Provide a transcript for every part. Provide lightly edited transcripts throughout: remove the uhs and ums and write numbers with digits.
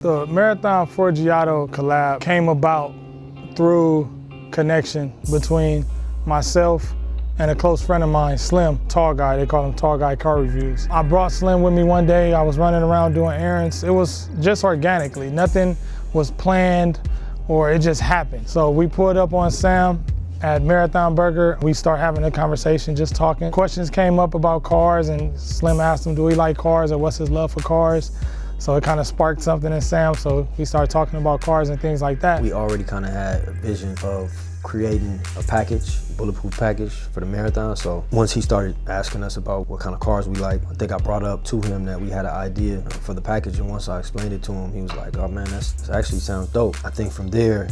The Marathon Forgiato collab came about through connection between myself and a close friend of mine, Slim, tall guy. They call him Tall Guy Car Reviews. I brought Slim with me one day. I was running around doing errands. It was just organically. Nothing was planned or it just happened. So we pulled up on Sam at Marathon Burger. We start having a conversation, just talking. Questions came up about cars and Slim asked him, do he like cars or what's his love for cars? So it kind of sparked something in Sam, so we started talking about cars and things like that. We already kind of had a vision of creating a package, bulletproof package for the marathon. So once he started asking us about what kind of cars we like, I think I brought up to him that we had an idea for the package, and once I explained it to him, he was like, oh man, that actually sounds dope. I think from there,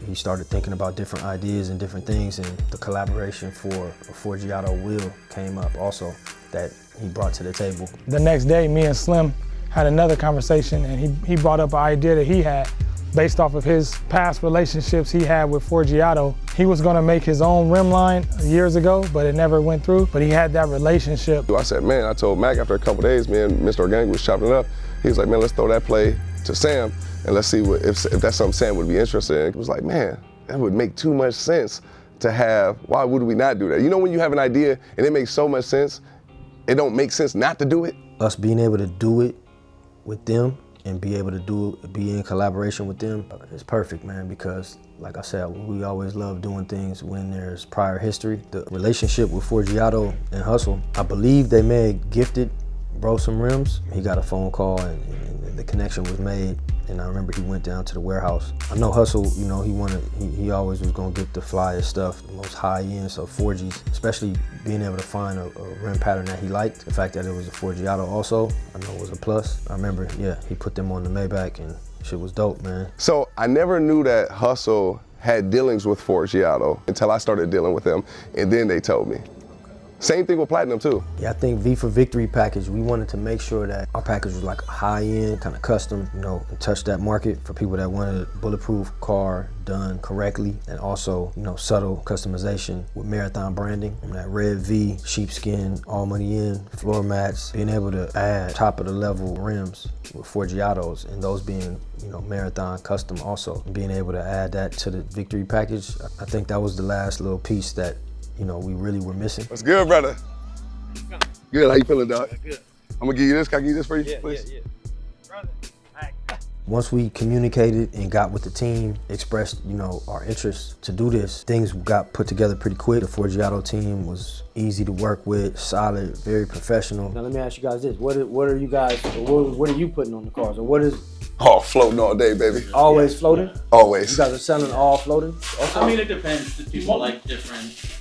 he started thinking about different ideas and different things, and the collaboration for a Forgiato wheel came up also that he brought to the table. The next day, me and Slim had another conversation, and he brought up an idea that he had based off of his past relationships he had with Forgiato. He was gonna make his own rim line years ago, but it never went through, but he had that relationship. I said, man, I told Mac after a couple days, me and Mr. Organic was chopping it up. He was like, man, let's throw that play to Sam, and let's see if that's something Sam would be interested in. It was like, man, that would make too much sense to have. Why would we not do that? You know when you have an idea and it makes so much sense, it don't make sense not to do it? Us being able to do it with them and be able to be in collaboration with them is perfect, man, because like I said, we always love doing things when there's prior history. The relationship with Forgiato and Hustle, I believe they may have gifted bro some rims. He got a phone call and the connection was made, and I remember he went down to the warehouse. I know Hustle, you know, he always was gonna get the flyest stuff, the most high end, so Forgies, especially being able to find a rim pattern that he liked. The fact that it was a Forgiato also, I know it was a plus. I remember, yeah, he put them on the Maybach and shit was dope, man. So I never knew that Hustle had dealings with Forgiato until I started dealing with them, and then they told me. Same thing with Platinum too. Yeah, I think V for Victory package, we wanted to make sure that our package was like a high-end, kind of custom, you know, and touch that market for people that wanted a bulletproof car done correctly, and also, you know, subtle customization with Marathon branding. And that red V, sheepskin, all money in, floor mats, being able to add top of the level rims with Forgiatos, and those being, you know, Marathon custom also. And being able to add that to the Victory package, I think that was the last little piece that, you know, we really were missing. What's good, brother? Good, how you feeling, dog? Good. I'm gonna give you this, can I give you this for you, please? Yeah. Brother, Once we communicated and got with the team, expressed, you know, our interest to do this, things got put together pretty quick. The Forgiato team was easy to work with, solid, very professional. Now let me ask you guys this: what are you guys? What are you putting on the cars, or what is? Oh, floating all day, baby. Always floating? Always. You guys are selling all floating? I mean, it depends. People like different.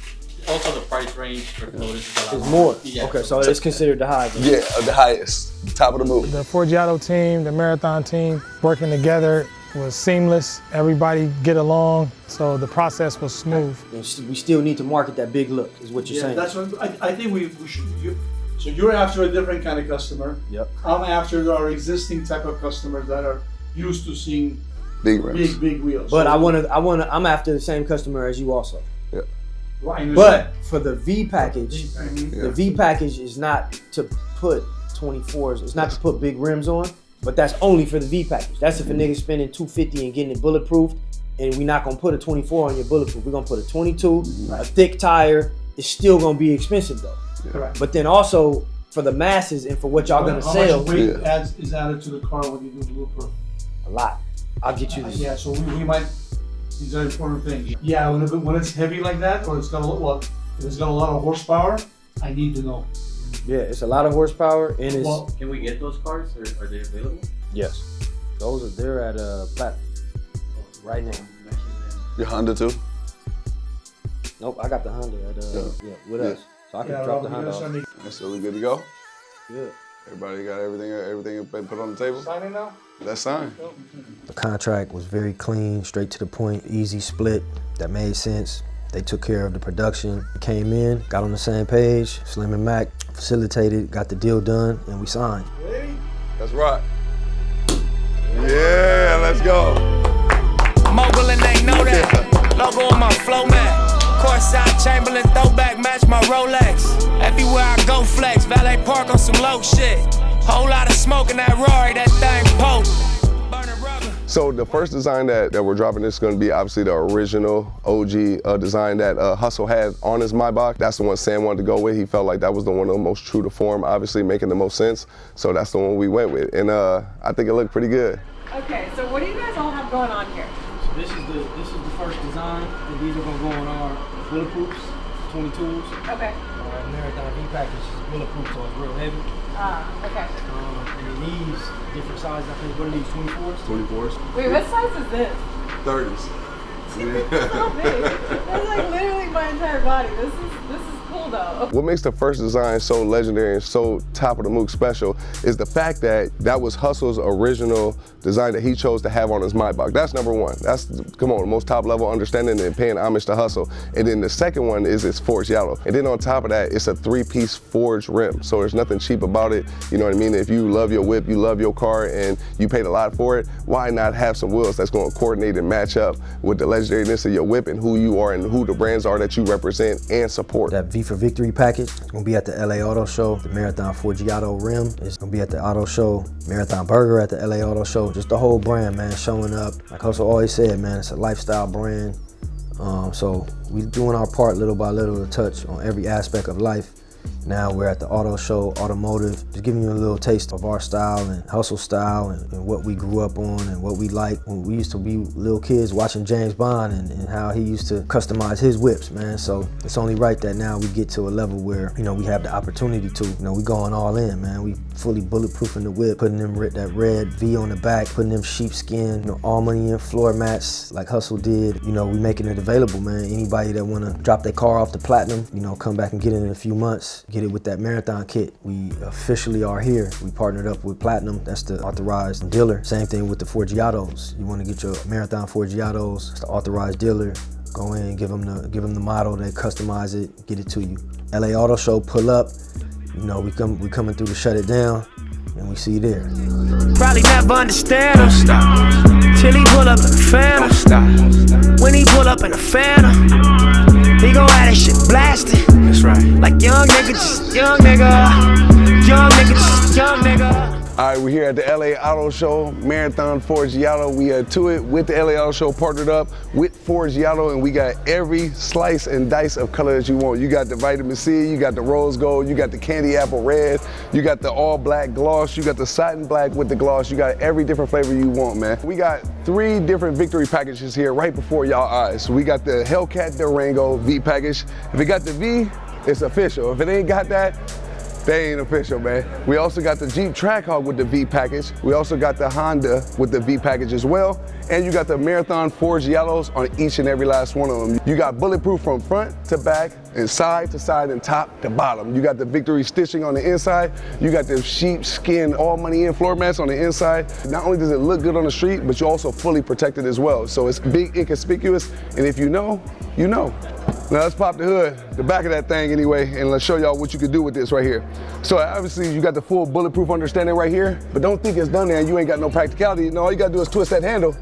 Also, the price range for floaters is a lot It's more. Yeah. Okay, so it's considered the high. Yeah, the highest, top of the move. The Forgiato team, the Marathon team, working together was seamless. Everybody get along, so the process was smooth. We still need to market that big look, is what you're saying. That's what I think we should. So you're after a different kind of customer. Yep. I'm after our existing type of customers that are used to seeing Big rims. big wheels. But So I'm after the same customer as you also. Yeah. Right, But for the V package, Mhm. the V package is not to put 24s. It's not to put big rims on, but that's only for the V package. That's if a nigga spending $250 and getting it bulletproof, and we're not gonna put a 24 on your bulletproof. We're gonna put a 22, a thick tire. It's still gonna be expensive though. Correct. But then also for the masses and for what y'all gonna How sell, much weight is added to the car when you do blueproof? a lot. I'll get you this. Yeah, so we might. These are important things. Yeah, when it's heavy like that, or it's got if it's got a lot of horsepower, I need to know. Yeah, it's a lot of horsepower and it's Well, Can we get those cars, or are they available? yes. They're at Platinum right now. Your Honda too? Nope, I got the Honda at with us, so I can drop the Honda off. That's so we good to go? Good. Everybody got everything been put on the table? Signing now? That's signed. The contract was very clean, straight to the point, easy split, that made sense. They took care of the production, came in, got on the same page, Slim and Mac facilitated, got the deal done, and we signed. Let's rock. Yeah, let's go. Mogul and they know that. Logo on my flow mat. Courtside Chamberlain throwback match my Rolex. Everywhere I go flex, valet park on some low shit. Whole lot of smoke in that Rory, that thing potent. Burning So the first design that we're dropping is going to be obviously the original OG design that Hustle had on his Maybach. That's the one Sam wanted to go with. He felt like that was the one of the most true to form, obviously making the most sense. So that's the one we went with, and I think it looked pretty good. Okay, so what do you guys all have going on here? So this is the first design, and these are gonna go on our bulletproofs, 22s. Okay. Marathon V package is bulletproof, so it's real heavy. Okay. And then these different sizes. I think what are these, 24s? 24s. Wait, what size is this? 30s. It's so big. That's like literally my entire body. This is cool though. What makes the first design so legendary and so top of the MOOC special is the fact that that was Hustle's original design that he chose to have on his Maybach. That's number one. That's, come on, the most top level understanding and paying homage to Hustle. And then the second one is its Forgiato. And then on top of that, it's a 3-piece forged rim. So there's nothing cheap about it. You know what I mean? If you love your whip, you love your car, and you paid a lot for it, why not have some wheels that's going to coordinate and match up with the legendariness of your whip and who you are and who the brands are that you represent and support. That V for Victory package is gonna be at the LA Auto Show. The Marathon Forgiato rim is gonna be at the Auto Show. Marathon Burger at the LA Auto Show. Just the whole brand, man, showing up. Like Hustle always said, man, it's a lifestyle brand. So we doing our part little by little to touch on every aspect of life. Now we're at the auto show, automotive, just giving you a little taste of our style and Hustle style and what we grew up on and what we like. When we used to be little kids watching James Bond and how he used to customize his whips, man. So it's only right that now we get to a level where, you know, we have the opportunity to, you know, we going all in, man. We fully bulletproofing the whip, putting them that red V on the back, putting them sheepskin, you know, all money in floor mats like Hustle did. You know, we making it available, man. Anybody that wanna drop their car off the platinum, you know, come back and get it in a few months. Get it with that Marathon kit. We officially are here. We partnered up with Platinum. That's the authorized dealer. Same thing with the Forgiatos. You want to get your Marathon Forgiatos, it's the authorized dealer. Go in, give them the model, they customize it, get it to you. LA Auto Show, pull up. You know, we coming through to shut it down, and we see you there. Probably never understand him till he pull up in the Phantom. When he pull up in the Phantom, he gon' have that shit blasted. That's right. Like young nigga, just young nigga. Young nigga, just young nigga. All right, we're here at the LA Auto Show, Marathon Forgiato. We are to it with the LA Auto Show, partnered up with Forgiato, and we got every slice and dice of color that you want. You got the vitamin C, you got the rose gold, you got the candy apple red, you got the all black gloss, you got the satin black with the gloss, you got every different flavor you want, man. We got 3 different victory packages here right before y'all eyes. We got the Hellcat Durango V package. If it got the V, it's official. If it ain't got that, they ain't official, man. We also got the Jeep Trackhawk with the V package. We also got the Honda with the V package as well. And you got the Marathon Forgiatos on each and every last one of them. You got bulletproof from front to back and side to side and top to bottom. You got the Victory stitching on the inside. You got the sheepskin all money in floor mats on the inside. Not only does it look good on the street, but you're also fully protected as well. So it's big, inconspicuous, and if you know, you know. Now let's pop the hood, the back of that thing anyway, and let's show y'all what you can do with this right here. So obviously you got the full bulletproof understanding right here, but don't think it's done there and you ain't got no practicality. No, all you gotta do is twist that handle,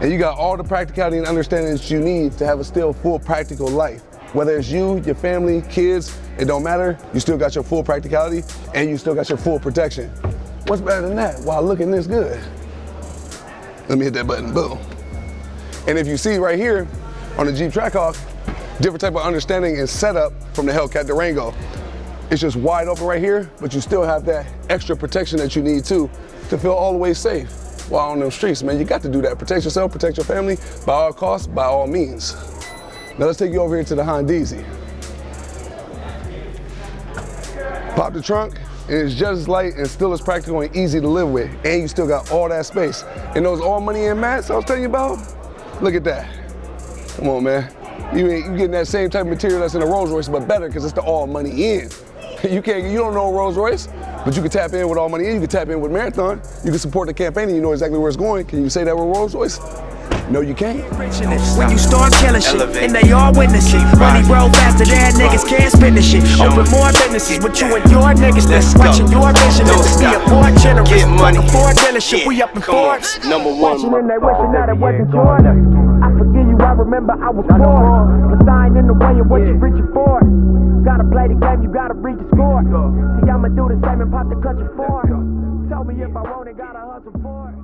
and you got all the practicality and understanding that you need to have a still full practical life. Whether it's you, your family, kids, it don't matter. You still got your full practicality and you still got your full protection. What's better than that while looking this good? Let me hit that button, boom. And if you see right here on the Jeep Trackhawk, different type of understanding and setup from the Hellcat Durango. It's just wide open right here, but you still have that extra protection that you need too to feel all the way safe while on them streets, man. You got to do that. Protect yourself, protect your family, by all costs, by all means. Now let's take you over here to the Hondeezy. Pop the trunk, and it's just as light and still as practical and easy to live with, and you still got all that space. And those all money in mats I was telling you about, look at that. Come on, man. You getting that same type of material that's in a Rolls Royce, but better because it's the all money in. You don't know a Rolls Royce, but you can tap in with all money in. You can tap in with Marathon. You can support the campaign and you know exactly where it's going. Can you say that with Rolls Royce? No, you can't. When you start killing shit, and they all witness it. Money roll faster than niggas can't spend the shit. Open more businesses with you and your niggas. Watching your vision is to be a poor generous. Like a Ford dealership, we up in Forbes. Watching and they wishing that it wasn't Jordan. I forgive you, I remember I was poor. The sign in the way of what you reaching for. Gotta play the game, you gotta read the score. See, I'ma do the same and pop the country for. Tell me if I want it, gotta hustle for it.